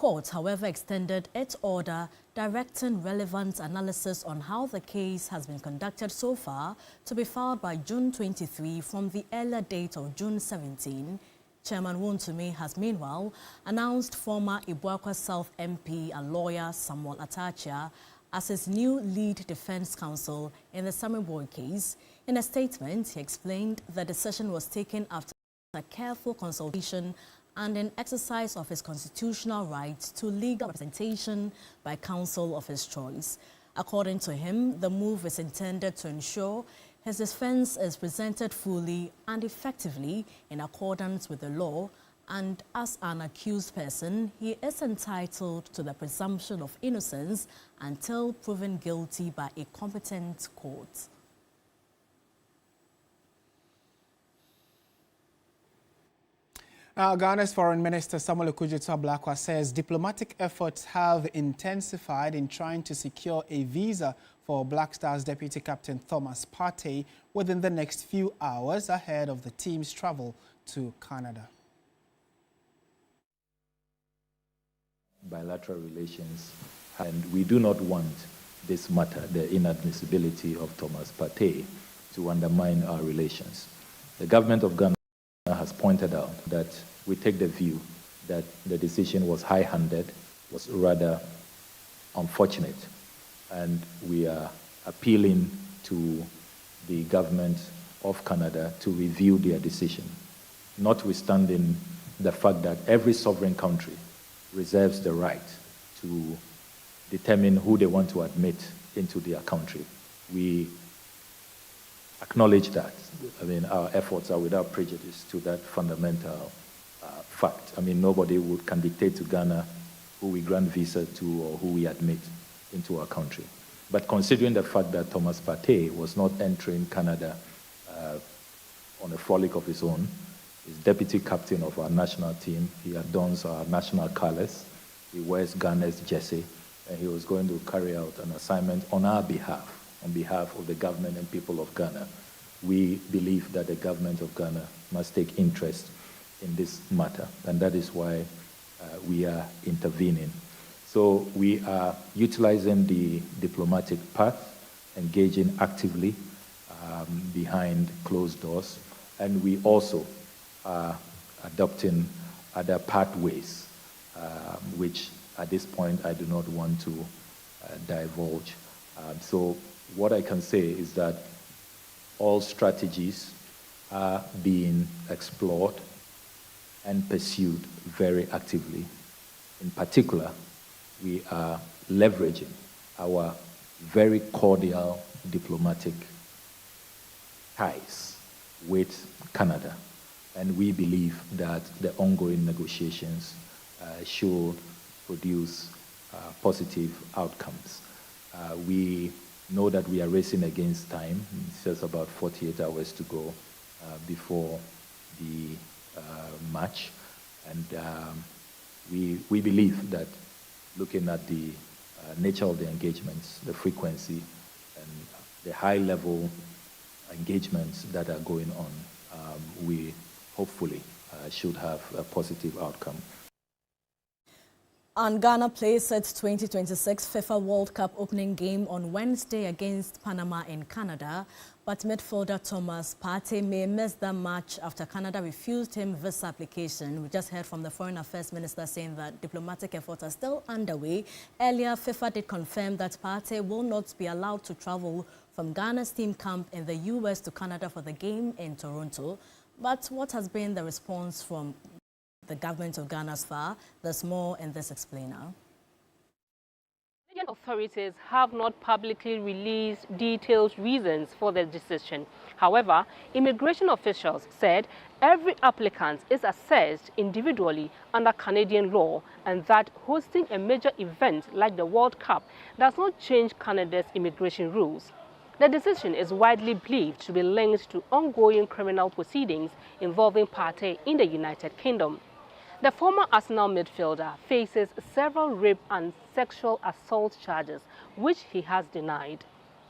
court, however, extended its order directing relevant analysis on how the case has been conducted so far to be filed by June 23 from the earlier date of June 17. Chairman Wontumi has meanwhile announced former Ibuakwa South MP and lawyer Samuel Atachia as his new lead defense counsel in the Samiboy case. In a statement, he explained the decision was taken after a careful consultation and in exercise of his constitutional right to legal representation by counsel of his choice. According to him, the move is intended to ensure his defense is presented fully and effectively in accordance with the law, and as an accused person, he is entitled to the presumption of innocence until proven guilty by a competent court. Now, Ghana's Foreign Minister Samuel Okudzeto-Ablakwa says diplomatic efforts have intensified in trying to secure a visa for Black Stars Deputy Captain Thomas Partey within the next few hours ahead of the team's travel to Canada. Bilateral relations, and we do not want this matter, the inadmissibility of Thomas Partey, to undermine our relations. The government of Ghana has pointed out that we take the view that the decision was high-handed, was rather unfortunate, and we are appealing to the government of Canada to review their decision, notwithstanding the fact that every sovereign country reserves the right to determine who they want to admit into their country. We acknowledge that. I mean, our efforts are without prejudice to that fundamental fact. I mean, nobody can dictate to Ghana who we grant visa to or who we admit into our country. But considering the fact that Thomas Partey was not entering Canada on a frolic of his own, he's deputy captain of our national team, he adorns our national colors, he wears Ghana's jersey, and he was going to carry out an assignment on our behalf, on behalf of the government and people of Ghana. We believe that the government of Ghana must take interest in this matter, and that is why we are intervening. So we are utilizing the diplomatic path, engaging actively behind closed doors, and we also are adopting other pathways, which at this point I do not want to divulge. So what I can say is that all strategies are being explored and pursued very actively. In particular, we are leveraging our very cordial diplomatic ties with Canada, and we believe that the ongoing negotiations should produce positive outcomes. We know that we are racing against time. It's just about 48 hours to go before the match, and we believe that looking at the nature of the engagements, the frequency, and the high-level engagements that are going on, we hopefully should have a positive outcome. And Ghana plays its 2026 FIFA World Cup opening game on Wednesday against Panama in Canada. But midfielder Thomas Partey may miss the match after Canada refused him visa application. We just heard from the Foreign Affairs Minister saying that diplomatic efforts are still underway. Earlier, FIFA did confirm that Partey will not be allowed to travel from Ghana's team camp in the US to Canada for the game in Toronto. But what has been the response from the government of Ghana so far? There's more in this explainer. Canadian authorities have not publicly released detailed reasons for their decision. However, immigration officials said every applicant is assessed individually under Canadian law, and that hosting a major event like the World Cup does not change Canada's immigration rules. The decision is widely believed to be linked to ongoing criminal proceedings involving Partey in the United Kingdom. The former Arsenal midfielder faces several rape and sexual assault charges, which he has denied.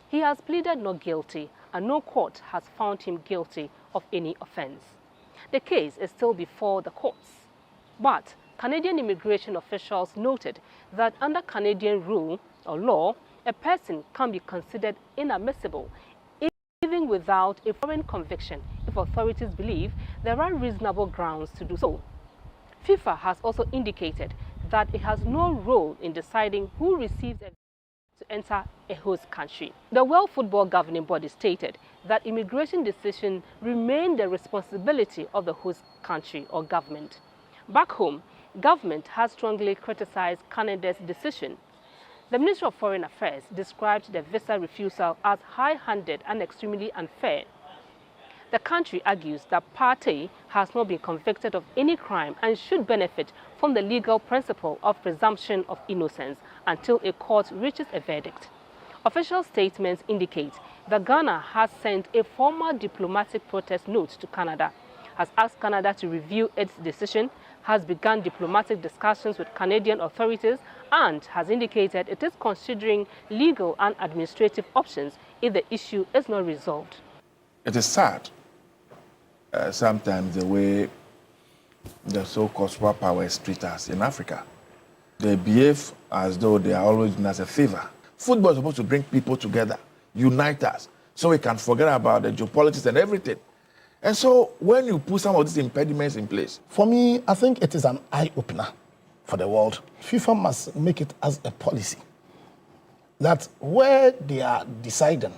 He has pleaded not guilty, and no court has found him guilty of any offense. The case is still before the courts, but Canadian immigration officials noted that under Canadian rule or law, a person can be considered inadmissible even without a foreign conviction if authorities believe there are reasonable grounds to do so. FIFA has also indicated that it has no role in deciding who receives a visa to enter a host country. The World Football Governing Body stated that immigration decisions remain the responsibility of the host country or government. Back home, government has strongly criticized Canada's decision. The Ministry of Foreign Affairs described the visa refusal as high-handed and extremely unfair. The country argues that Partey has not been convicted of any crime and should benefit from the legal principle of presumption of innocence until a court reaches a verdict. Official statements indicate that Ghana has sent a formal diplomatic protest note to Canada, has asked Canada to review its decision, has begun diplomatic discussions with Canadian authorities, and has indicated it is considering legal and administrative options if the issue is not resolved. It is sad sometimes the way the so-called superpowers treat us in Africa. They behave as though they are always doing us a favor. Football is supposed to bring people together, unite us, so we can forget about the geopolitics and everything. And so when you put some of these impediments in place... For me, I think it is an eye-opener for the world. FIFA must make it as a policy that where they are deciding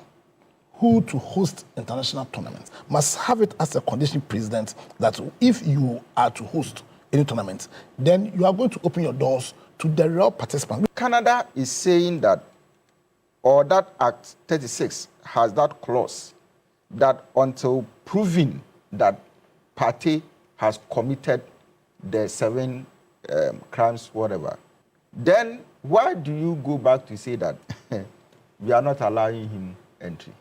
who to host international tournaments must have it as a condition precedent that if you are to host any tournament, then you are going to open your doors to the real participants. Canada is saying that, or that Act 36 has that clause that until proven that Partey has committed the 7 crimes, whatever, then why do you go back to say that we are not allowing him entry?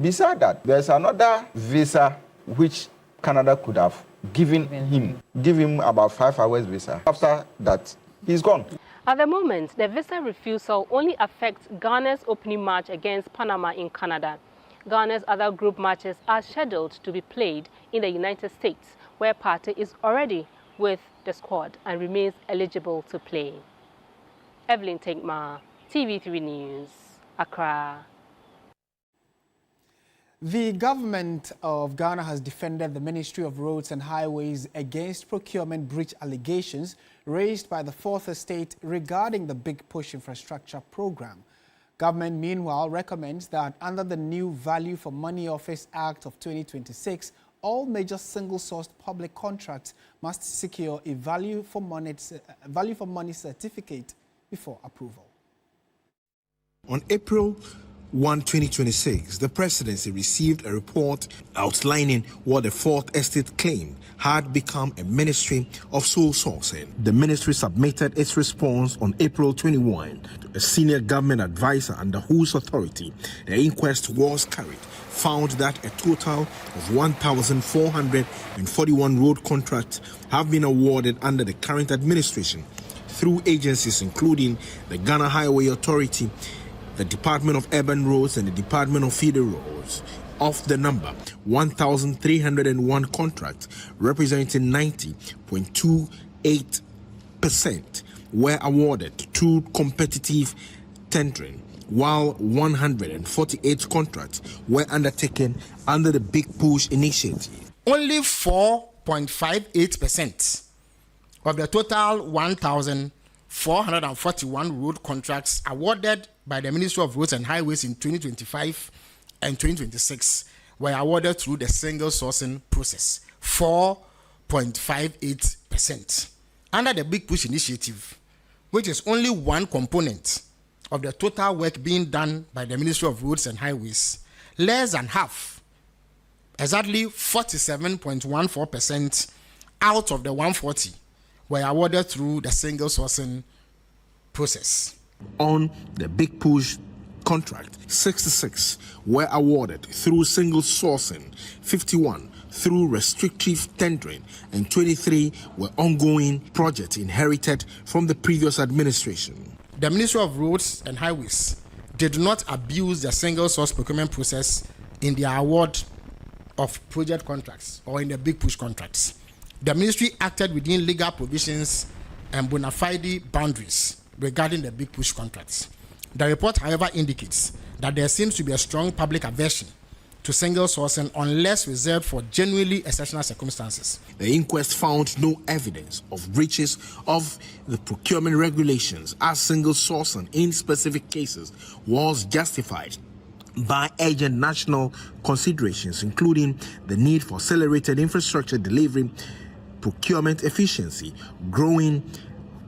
Besides that, there's another visa which Canada could have given him. Give him about 5 hours visa. After that, he's gone. At the moment, the visa refusal only affects Ghana's opening match against Panama in Canada. Ghana's other group matches are scheduled to be played in the United States, where Partey is already with the squad and remains eligible to play. Evelyn Tenkma, TV3 News, Accra. The government of Ghana has defended the Ministry of Roads and Highways against procurement breach allegations raised by the Fourth Estate regarding the Big Push infrastructure program. Government, meanwhile, recommends that under the new Value for Money Office Act of 2026, all major single-sourced public contracts must secure a value for money certificate before approval. On April 1, 2026, the presidency received a report outlining what the Fourth Estate claimed had become a ministry of sole sourcing. The ministry submitted its response on April 21 to a senior government advisor under whose authority the inquest was carried, found that a total of 1,441 road contracts have been awarded under the current administration through agencies including the Ghana Highway Authority, the Department of Urban Roads and the Department of Feeder Roads. Of the number, 1,301 contracts, representing 90.28%, were awarded through competitive tendering, while 148 contracts were undertaken under the Big Push initiative. Only 4.58% of the total 1,441 road contracts awarded by the Ministry of Roads and Highways in 2025 and 2026 were awarded through the single sourcing process, 4.58%. Under the Big Push initiative, which is only one component of the total work being done by the Ministry of Roads and Highways, less than half, exactly 47.14% out of the 140 were awarded through the single sourcing process. On the Big Push contract, 66 were awarded through single sourcing, 51 through restrictive tendering, and 23 were ongoing projects inherited from the previous administration. The Ministry of Roads and Highways did not abuse the single source procurement process in the award of project contracts or in the Big Push contracts. The ministry acted within legal provisions and bona fide boundaries regarding the big push contracts. The report, however, indicates that there seems to be a strong public aversion to single sourcing unless reserved for genuinely exceptional circumstances. The inquest found no evidence of breaches of the procurement regulations, as single sourcing in specific cases was justified by urgent national considerations, including the need for accelerated infrastructure delivery, procurement efficiency, growing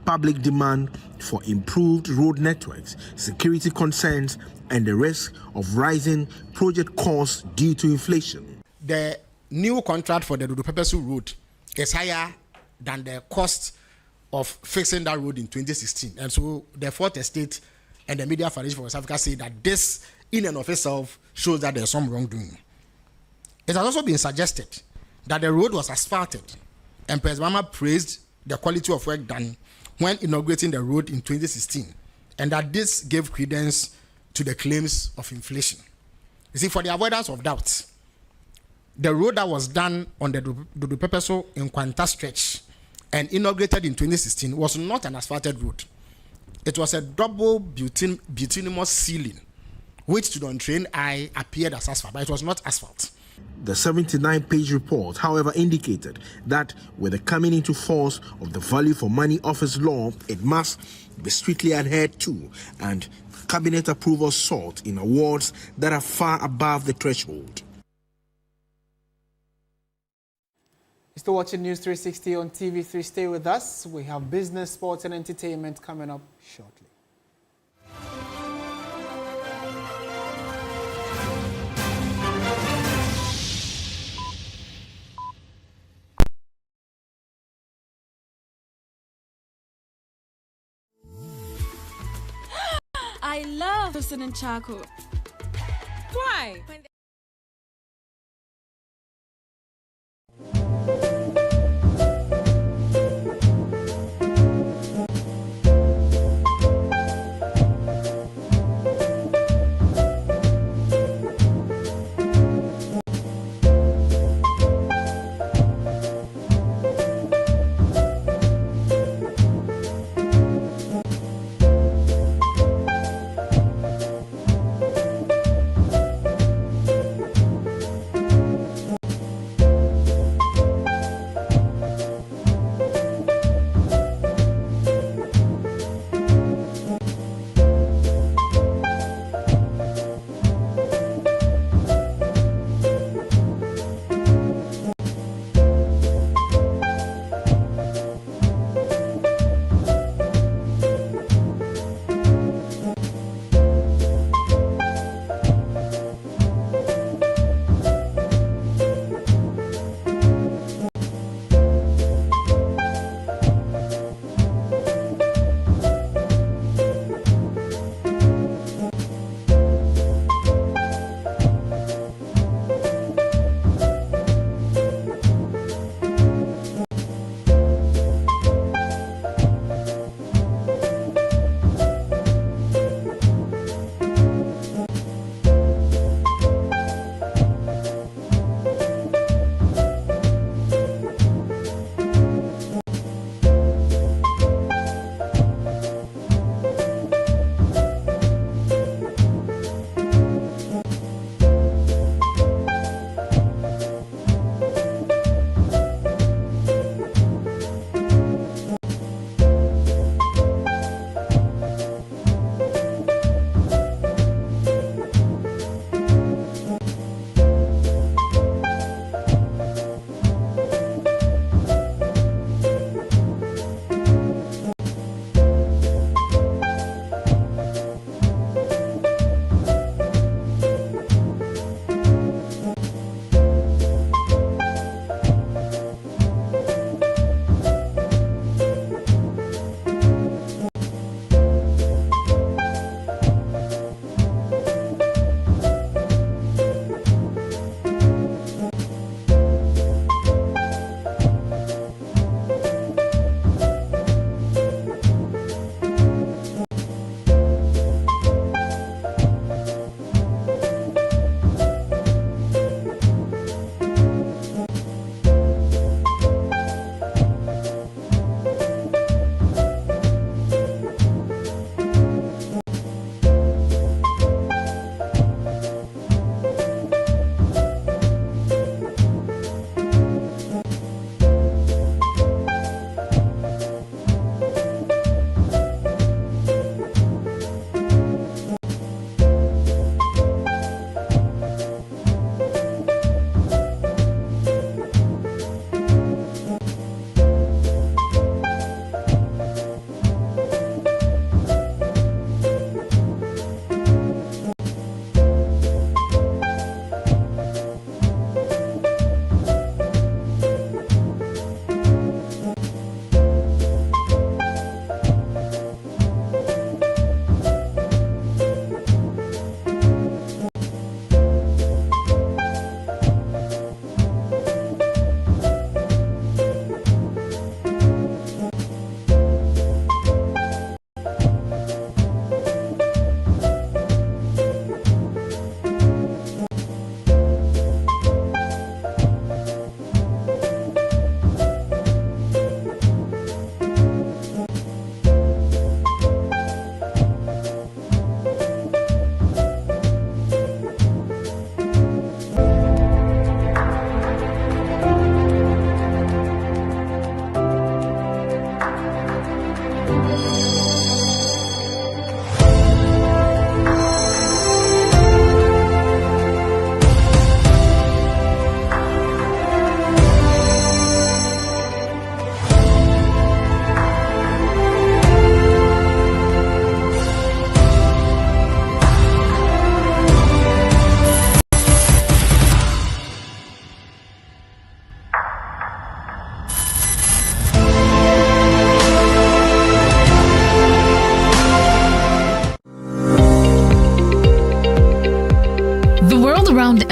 public demand for improved road networks, security concerns, and the risk of rising project costs due to inflation. The new contract for the Dodo Pepesu road is higher than the cost of fixing that road in 2016. And so the Fourth Estate and the Media Foundation for West Africa say that this in and of itself shows that there's some wrongdoing. It has also been suggested that the road was asphalted, and President Mahama praised the quality of work done when inaugurating the road in 2016, and that this gave credence to the claims of inflation. You see, for the avoidance of doubt, the road that was done on the Dodo Pepesu in Kwanta stretch and inaugurated in 2016 was not an asphalted road. It was a double bituminous ceiling, which to the untrained eye appeared as asphalt, but it was not asphalt. The 79-page report, however, indicated that with the coming into force of the Value for Money Office law, it must be strictly adhered to, and cabinet approval sought in awards that are far above the threshold. You're still watching News 360 on TV3. Stay with us. We have business, sports, and entertainment coming up shortly. I love toasted and charcoal. Why?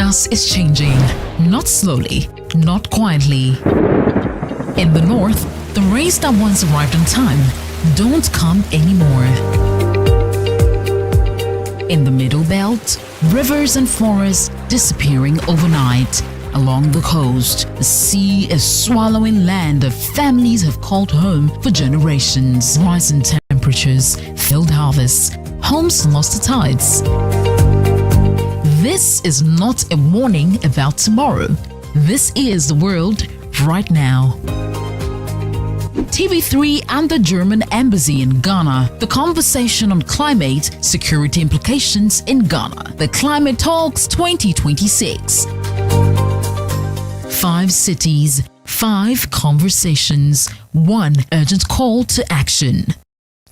gas is changing, not slowly, not quietly. In the north, the rains that once arrived on time don't come anymore. In the middle belt, rivers and forests disappearing overnight. Along the coast, the sea is swallowing land that families have called home for generations. Rising temperatures, failed harvests, homes lost to tides. This is not a warning about tomorrow. This is the world right now. TV3 and the German Embassy in Ghana. The conversation on climate security implications in Ghana. The Climate Talks 2026. 5 cities, 5 conversations, 1 urgent call to action.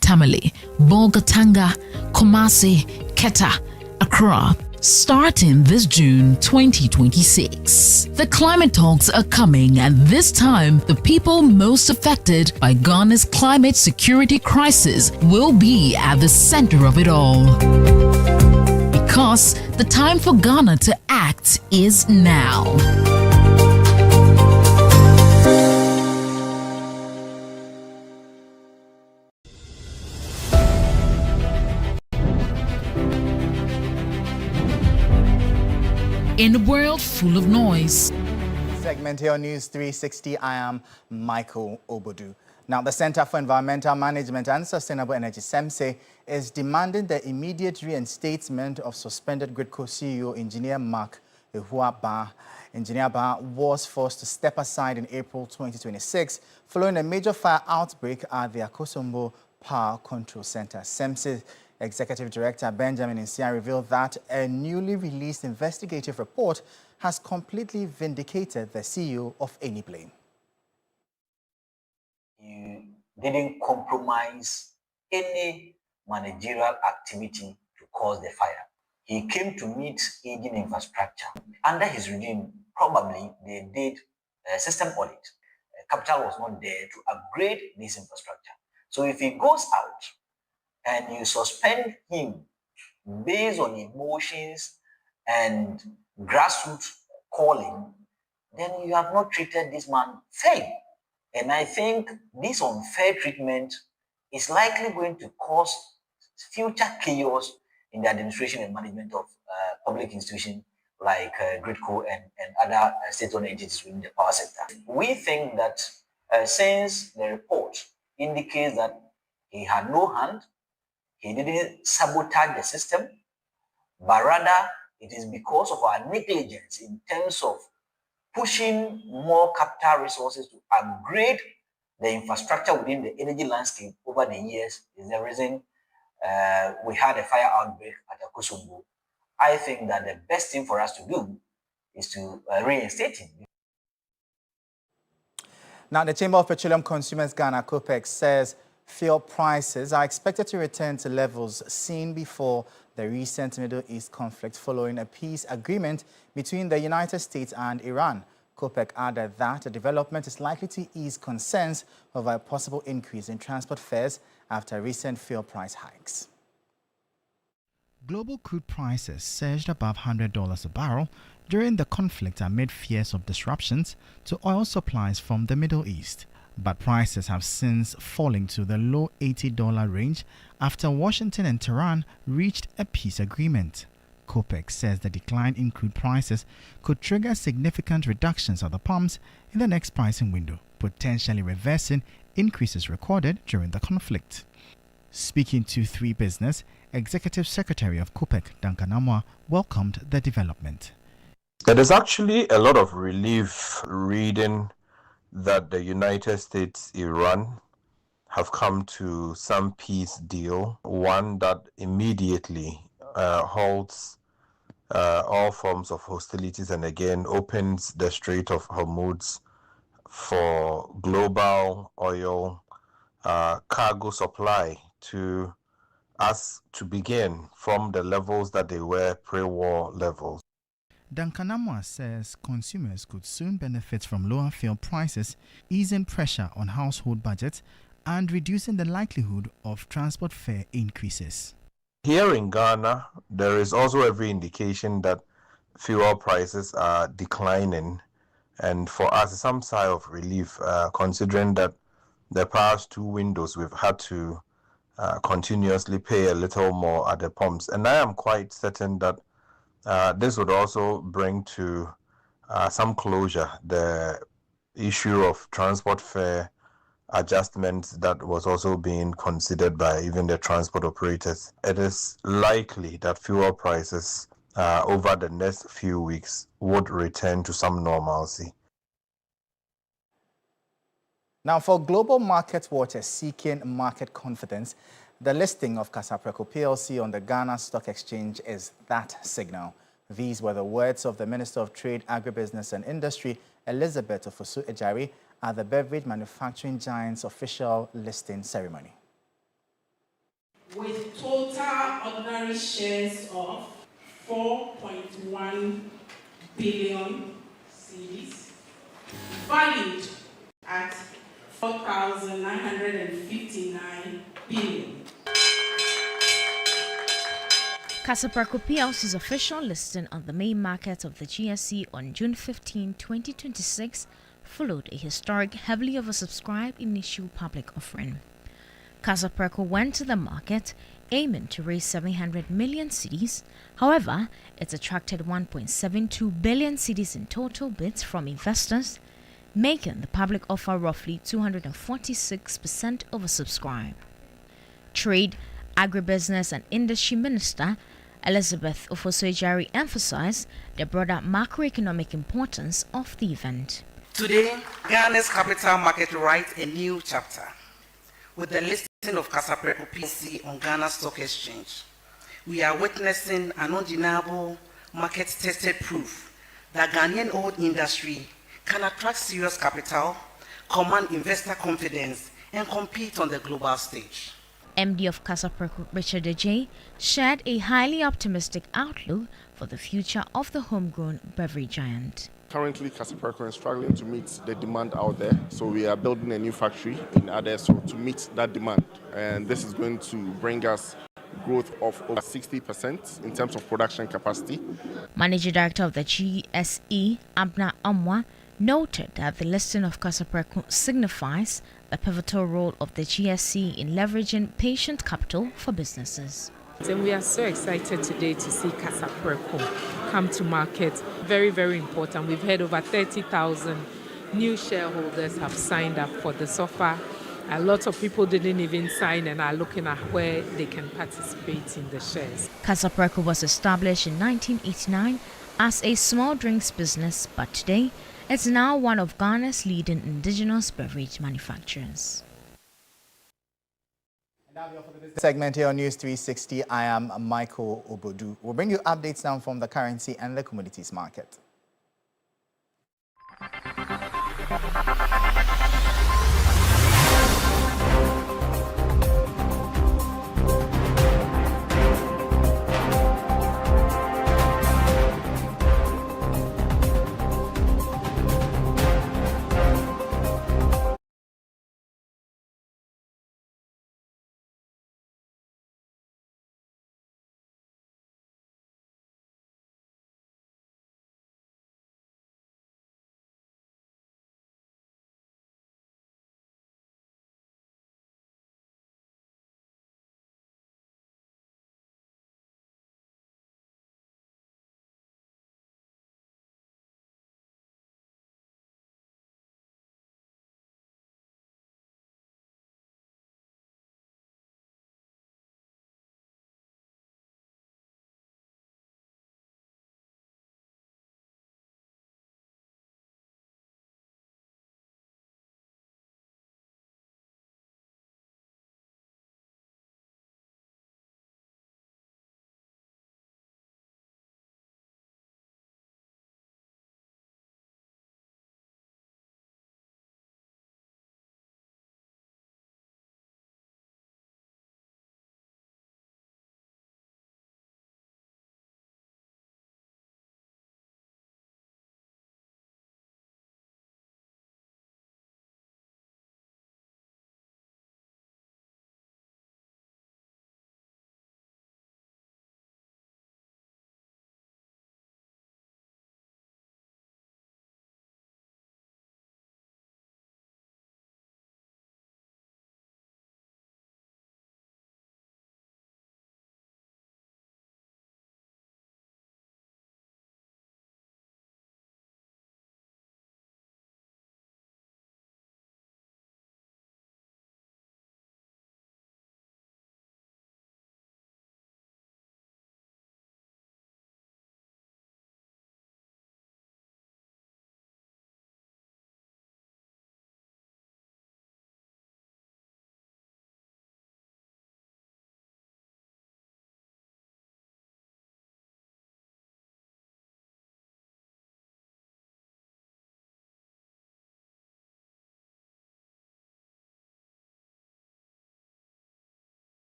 Tamale, Bolgatanga, Kumasi, Keta, Accra. Starting this June 2026. The climate talks are coming, and this time, the people most affected by Ghana's climate security crisis will be at the center of it all. Because the time for Ghana to act is now. In a world full of noise. Segment here on News 360, I am Michael Obodu. Now, the Center for Environmental Management and Sustainable Energy, CEMSE, is demanding the immediate reinstatement of suspended GridCo CEO Engineer Mark Ehuaba. Engineer Ba was forced to step aside in April 2026 following a major fire outbreak at the Akosombo Power Control Center. CEMSE Executive Director Benjamin Nsia revealed that a newly released investigative report has completely vindicated the CEO of any blame. You didn't compromise any managerial activity to cause the fire. He came to meet aging infrastructure. Under his regime, probably they did a system audit. Capital was not there to upgrade this infrastructure. So if he goes out and you suspend him based on emotions and grassroots calling, then you have not treated this man fairly. And I think this unfair treatment is likely going to cause future chaos in the administration and management of public institutions like GridCo and other state-owned entities within the power sector. We think that since the report indicates that he had no hand, he didn't sabotage the system, but rather it is because of our negligence in terms of pushing more capital resources to upgrade the infrastructure within the energy landscape over the years is the reason we had a fire outbreak at Akosombo. I think that the best thing for us to do is to reinstate him. Now, the Chamber of Petroleum Consumers Ghana, COPEC, says fuel prices are expected to return to levels seen before the recent Middle East conflict following a peace agreement between the United States and Iran. COPEC added that the development is likely to ease concerns over a possible increase in transport fares after recent fuel price hikes. Global crude prices surged above $100 a barrel during the conflict amid fears of disruptions to oil supplies from the Middle East. But prices have since fallen to the low $80 range after Washington and Tehran reached a peace agreement. COPEC says the decline in crude prices could trigger significant reductions at the pumps in the next pricing window, potentially reversing increases recorded during the conflict. Speaking to 3 Business, Executive Secretary of COPEC, Duncan Amwa, welcomed the development. There is actually a lot of relief reading that the United States, Iran have come to some peace deal, one that immediately halts all forms of hostilities and again opens the Strait of Hormuz for global oil cargo supply to us to begin from the levels that they were pre-war levels. Duncan Amwa says consumers could soon benefit from lower fuel prices, easing pressure on household budgets and reducing the likelihood of transport fare increases. Here in Ghana, there is also every indication that fuel prices are declining, and for us, some sigh of relief, considering that the past 2 windows we've had to continuously pay a little more at the pumps. And I am quite certain that this would also bring to some closure the issue of transport fare adjustments that was also being considered by even the transport operators. It is likely that fuel prices over the next few weeks would return to some normalcy. Now, for global market watchers seeking market confidence, the listing of Casapreco PLC on the Ghana Stock Exchange is that signal. These were the words of the Minister of Trade, Agribusiness and Industry, Elizabeth Ofosu-Ejari, at the beverage manufacturing giant's official listing ceremony. With total ordinary shares of 4.1 billion cedis, valued at 4,959 billion. Casapreco PLC's official listing on the main market of the GSE on June 15, 2026 followed a historic, heavily oversubscribed initial public offering. Casapreco went to the market aiming to raise 700 million cedis. However, it attracted 1.72 billion cedis in total bids from investors, making the public offer roughly 246% oversubscribed. Trade, Agribusiness and Industry Minister Elizabeth Ofosu-Ejari emphasized the broader macroeconomic importance of the event. Today, Ghana's capital market writes a new chapter with the listing of Casapreco PLC on Ghana Stock Exchange. We are witnessing an undeniable market-tested proof that Ghanaian oil industry can attract serious capital, command investor confidence, and compete on the global stage. MD of Casapreco, Richard Ajay, shared a highly optimistic outlook for the future of the homegrown beverage giant. Currently, Casapreco is struggling to meet the demand out there, so we are building a new factory in Adesso to meet that demand, and this is going to bring us growth of over 60% in terms of production capacity. Managing Director of the GSE, Abna Amwa, noted that the listing of Casapreco signifies the pivotal role of the GSE in leveraging patient capital for businesses. And we are so excited today to see Casapreco come to market. Very, very important. We've had over 30,000 new shareholders have signed up for this offer. A lot of people didn't even sign and are looking at where they can participate in the shares. Casapreco was established in 1989 as a small drinks business, but today it's now one of Ghana's leading indigenous beverage manufacturers. Segment here on News 360. I am Michael Obodu. We'll bring you updates now from the currency and the commodities market.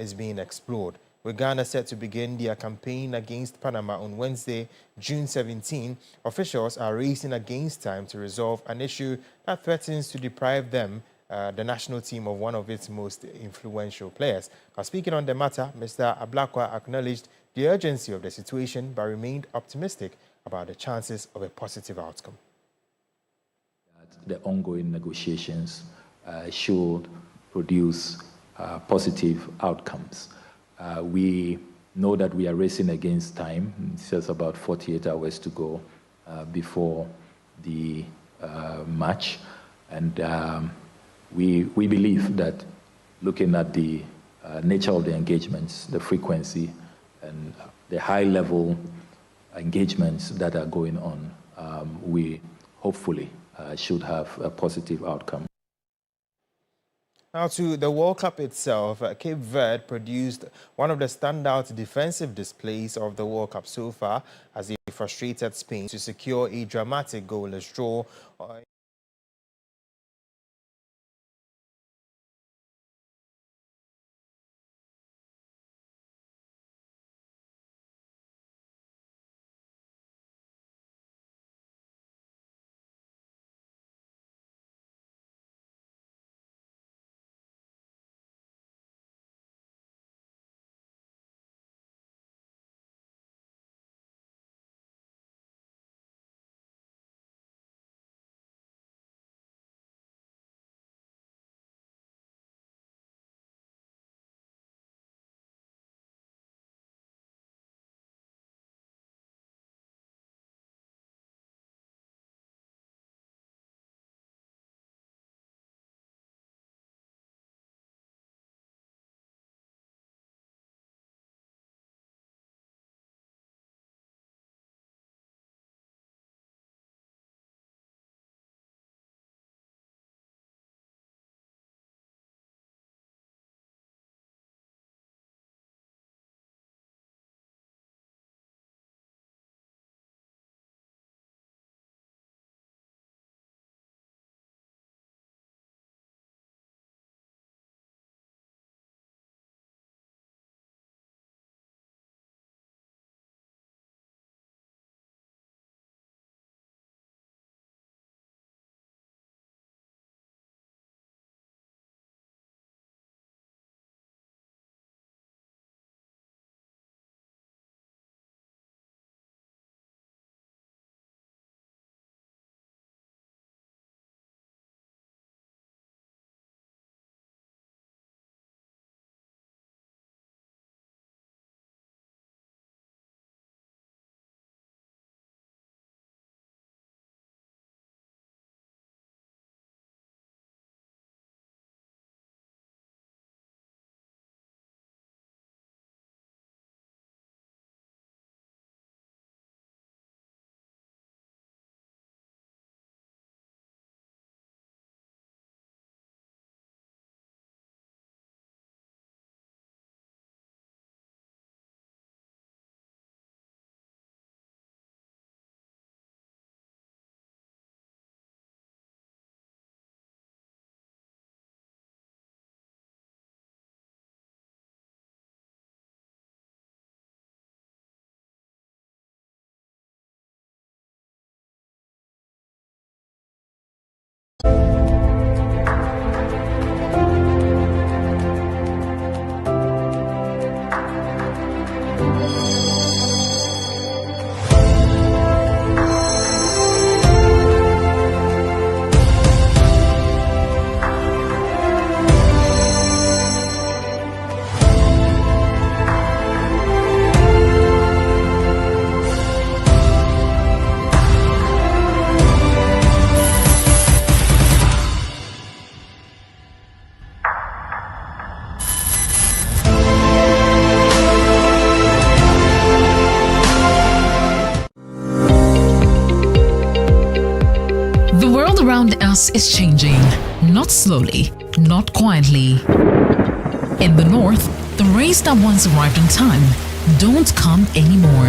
is being explored. With Ghana set to begin their campaign against Panama on Wednesday, June 17, officials are racing against time to resolve an issue that threatens to deprive them, the national team, of one of its most influential players. Now, speaking on the matter, Mr. Ablakwa acknowledged the urgency of the situation but remained optimistic about the chances of a positive outcome. The ongoing negotiations should produce positive outcomes. We know that we are racing against time. It's just about 48 hours to go before the match. And we believe that looking at the nature of the engagements, the frequency, and the high-level engagements that are going on, we hopefully should have a positive outcome. Now to the World Cup itself, Cape Verde produced one of the standout defensive displays of the World Cup so far as they frustrated Spain to secure a dramatic goalless draw. Around us is changing, not slowly, not quietly. In the north, the rains that once arrived on time don't come anymore.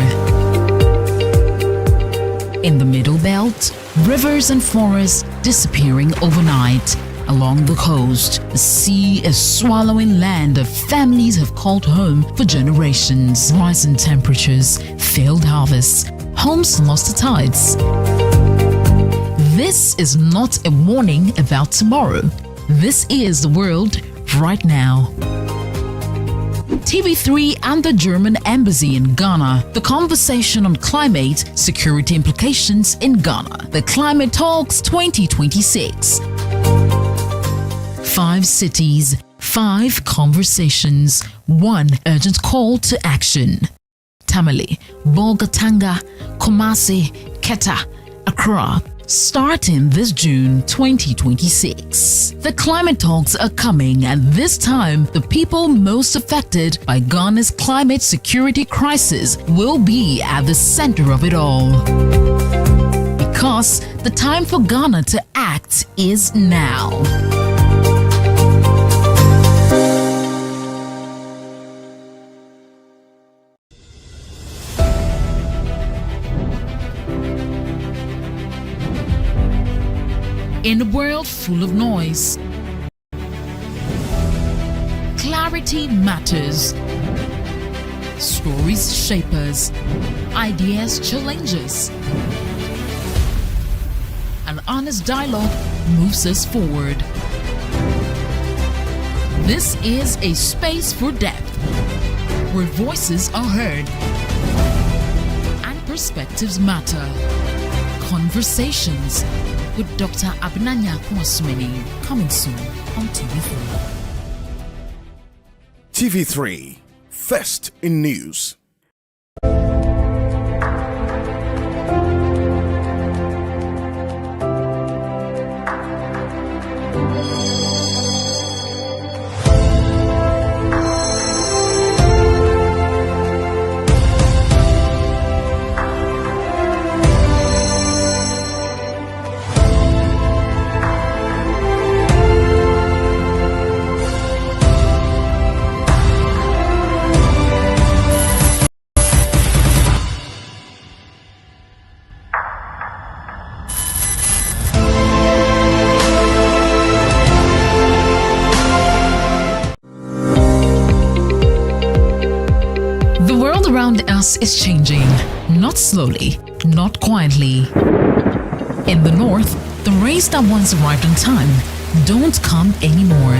In the middle belt, rivers and forests disappearing overnight. along the coast. The sea is swallowing land that families have called home for generations. Rising temperatures, failed harvests, homes lost to tides. This is not a warning about tomorrow. This is the world right now. TV3 and the German Embassy in Ghana. The conversation on climate security implications in Ghana. The Climate Talks 2026. 5 cities, 5 conversations, 1 urgent call to action. Tamale, Bolgatanga, Kumasi, Keta, Accra. Starting this June 2026. The climate talks are coming, and this time, the people most affected by Ghana's climate security crisis will be at the center of it all. Because the time for Ghana to act is now. In a world full of noise, clarity matters. Stories shape us, ideas challenge us. An honest dialogue moves us forward. This is a space for depth, where voices are heard and perspectives matter. Conversations with Dr. Abinanya Kwasumeni, coming soon on TV3. TV3, first in news. Us is changing, not slowly, not quietly. In the north, the rains that once arrived on time don't come anymore.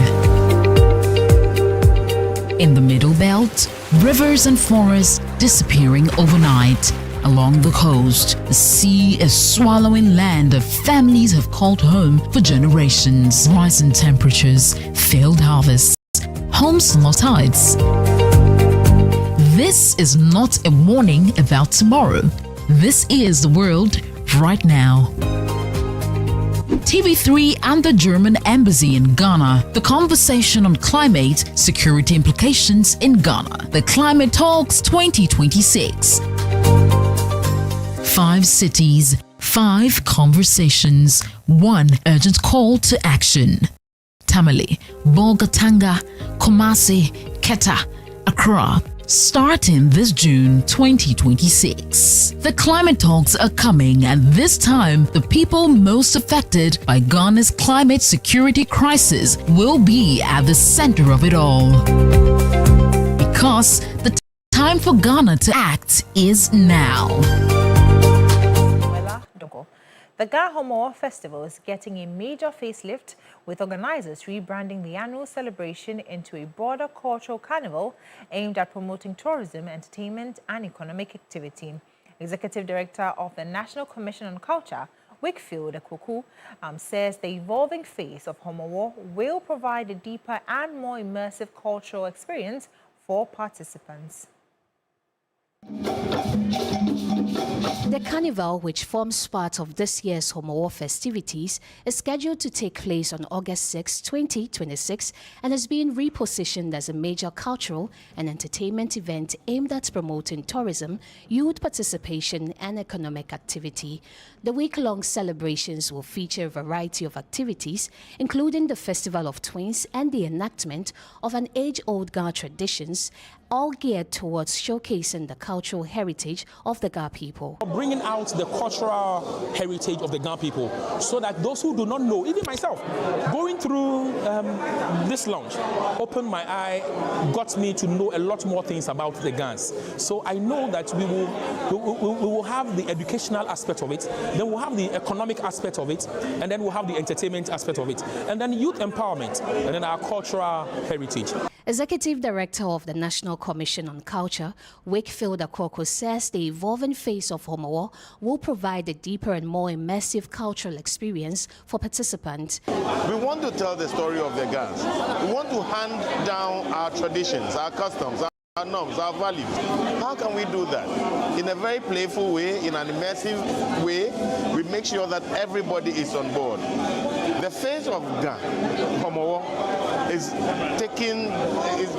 In the middle belt, rivers and forests disappearing overnight. Along the coast, the sea is swallowing land that families have called home for generations. Rising temperatures, failed harvests, homes lost tides. This is not a warning about tomorrow. This is the world right now. TV3 and the German Embassy in Ghana. The conversation on climate security implications in Ghana. The Climate Talks 2026. 5 cities, 5 conversations, 1 urgent call to action. Tamale, Bolgatanga, Kumasi, Keta, Accra. Starting this June 2026. The climate talks are coming, and this time, the people most affected by Ghana's climate security crisis will be at the center of it all. Because the time for Ghana to act is now. The Ga Homo Festival is getting a major facelift, with organizers rebranding the annual celebration into a broader cultural carnival aimed at promoting tourism, entertainment, and economic activity. Executive Director of the National Commission on Culture, Wakefield Ekwoku, says the evolving face of Homowo will provide a deeper and more immersive cultural experience for participants. The carnival, which forms part of this year's Homowo festivities, is scheduled to take place on August 6, 2026, and is being repositioned as a major cultural and entertainment event aimed at promoting tourism, youth participation, and economic activity. The week-long celebrations will feature a variety of activities, including the Festival of Twins and the enactment of an age-old Ga traditions, all geared towards showcasing the cultural heritage of the Ga people. people. Bringing out the cultural heritage of the Ghana people so that those who do not know, even myself, going through this launch opened my eye, got me to know a lot more things about the Ghanaians. So I know that we will have the educational aspect of it, then we'll have the economic aspect of it, and then we'll have the entertainment aspect of it, and then youth empowerment, and then our cultural heritage. Executive Director of the National Commission on Culture, Wakefield Akoko, says the evolving face of Homowo will provide a deeper and more immersive cultural experience for participants. We want to tell the story of the Ghanaians. We want to hand down our traditions, our customs, our norms, our values. How can we do that? In a very playful way, in an immersive way, we make sure that everybody is on board. The face of Ghana, Homowo, is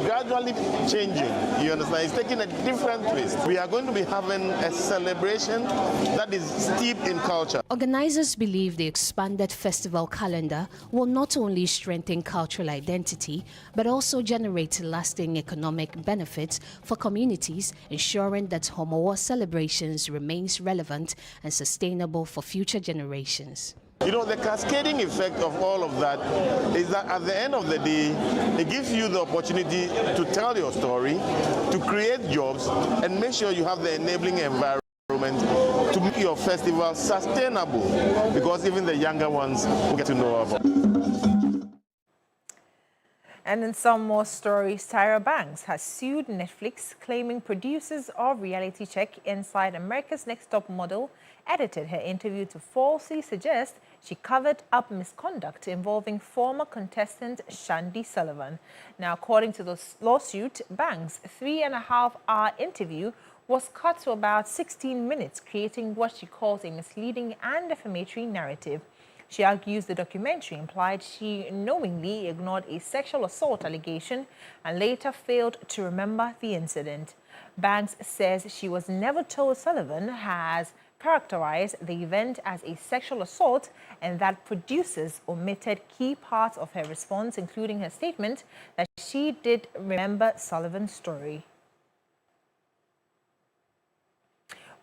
gradually changing. You understand? It's taking a different twist. We are going to be having a celebration that is steeped in culture. Organizers believe the expanded festival calendar will not only strengthen cultural identity, but also generate lasting economic benefits for communities, ensuring that Homowo celebrations remains relevant and sustainable for future generations. You know, the cascading effect of all of that is that at the end of the day, it gives you the opportunity to tell your story, to create jobs, and make sure you have the enabling environment to make your festival sustainable, because even the younger ones will get to know about it. And in some more stories, Tyra Banks has sued Netflix, claiming producers of reality check Inside America's Next Top Model edited her interview to falsely suggest she covered up misconduct involving former contestant Shandy Sullivan. Now, according to the lawsuit, Banks' 3.5-hour interview was cut to about 16 minutes, creating what she calls a misleading and defamatory narrative. She argues the documentary implied she knowingly ignored a sexual assault allegation and later failed to remember the incident. Banks says she was never told Sullivan has characterized the event as a sexual assault and that producers omitted key parts of her response, including her statement that she did remember Sullivan's story.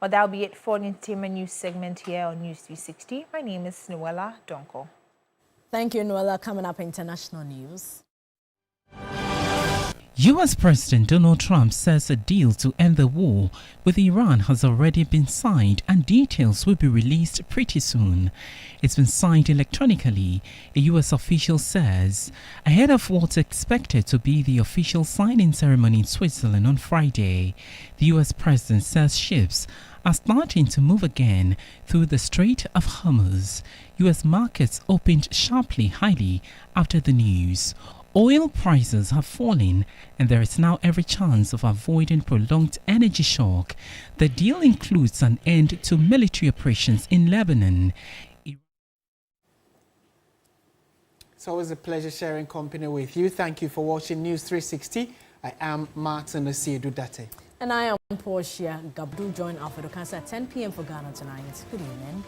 Well, that'll be it for the Entertainment News segment here on News 360. My name is Noella Donko. Thank you, Noella. Coming up, international news. U.S. President Donald Trump says a deal to end the war with Iran has already been signed and details will be released pretty soon. It's been signed electronically, a U.S. official says, ahead of what's expected to be the official signing ceremony in Switzerland on Friday. The U.S. president says ships are starting to move again through the Strait of Hormuz. U.S. markets opened sharply highly after the news. Oil prices have fallen and there is now every chance of avoiding prolonged energy shock. The deal includes an end to military operations in Lebanon. It's always a pleasure sharing company with you. Thank you for watching News 360. I am Martin Osiedu-Date. And I am Portia Gabdu. Join Alfredo Kansa at 10 p.m. for Ghana Tonight. Good evening.